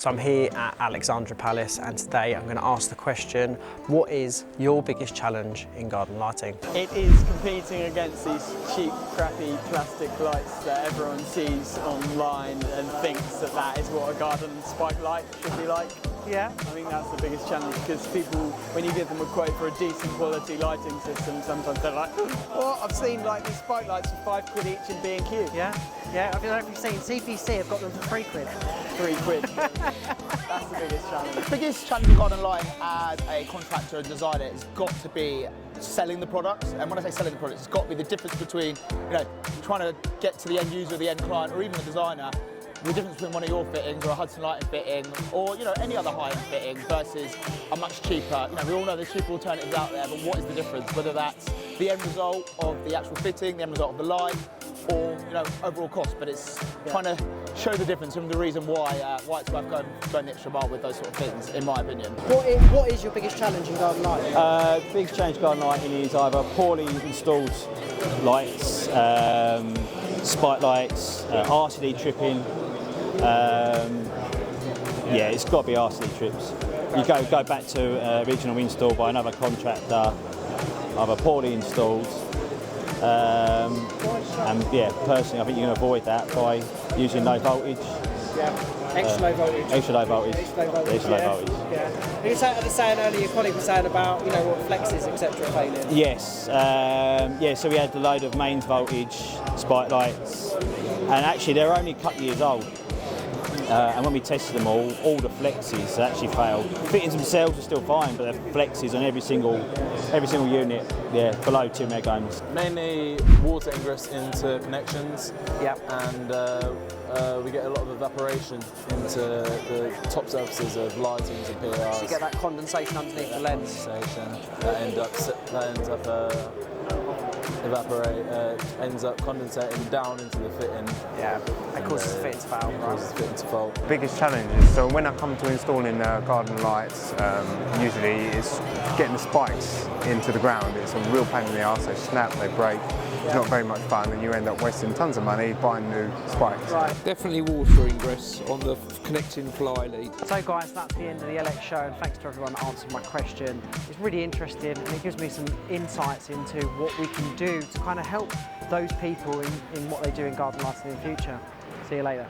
So I'm here at Alexandra Palace and today I'm going to ask the question, what is your biggest challenge in garden lighting? It is competing against these cheap, crappy plastic lights that everyone sees online and thinks that that is what a garden spike light should be like. Yeah. I think that's the biggest challenge because people, when you give them a quote for a decent quality lighting system, sometimes they're like, oh, I've seen like these spike lights for £5 each in B&Q. Yeah, I don't know if you've seen CPC have got them for £3. £3. That's the biggest challenge. The biggest challenge in garden lighting as a contractor and designer has got to be selling the products. And when I say selling the products, it's got to be the difference between, trying to get to the end user, the end client, or even the designer, the difference between one of your fittings or a Hudson lighting fitting or any other high-end fitting versus a much cheaper. We all know there's cheaper alternatives out there, but what is the difference? Whether that's the end result of the actual fitting, the end result of the light, or overall cost. But it's trying to show the difference and the reason why it's worth going the extra mile with those sort of things, in my opinion. What is your biggest challenge in garden lighting? Biggest challenge in garden lighting is either poorly installed lights, spike lights, RCD tripping. It's got to be RCD trips. You go back to original install by another contractor, either poorly installed. Personally, I think you can avoid that by using low voltage. Extra low voltage. Extra low voltage. Extra low voltage. Yeah. You were saying earlier, your colleague was saying about what flexes etc. are failing. Yes. So we had a load of mains voltage spike lights, and actually they're only a couple of years old. And when we tested them all the flexes actually failed. Fittings themselves are still fine, but the flexes on every single unit, below 2 megohms. Mainly water ingress into connections, and we get a lot of evaporation into the top surfaces of lightings and PRs. So you get that condensation underneath the lens. That ends up condensating down into the fitting. Yeah, that causes the fitting to fail. Causes the fitting to fault. Biggest challenge is, so when I come to installing garden lights, usually it's getting the spikes into the ground. It's a real pain in the arse, they snap, they break. It's not very much fun and you end up wasting tons of money buying new spikes. Right. Definitely water ingress on the connecting fly lead. So guys, that's the end of the Elex show, and thanks to everyone that answered my question. It's really interesting and it gives me some insights into what we can do to kind of help those people in what they do in garden lighting in the future. See you later.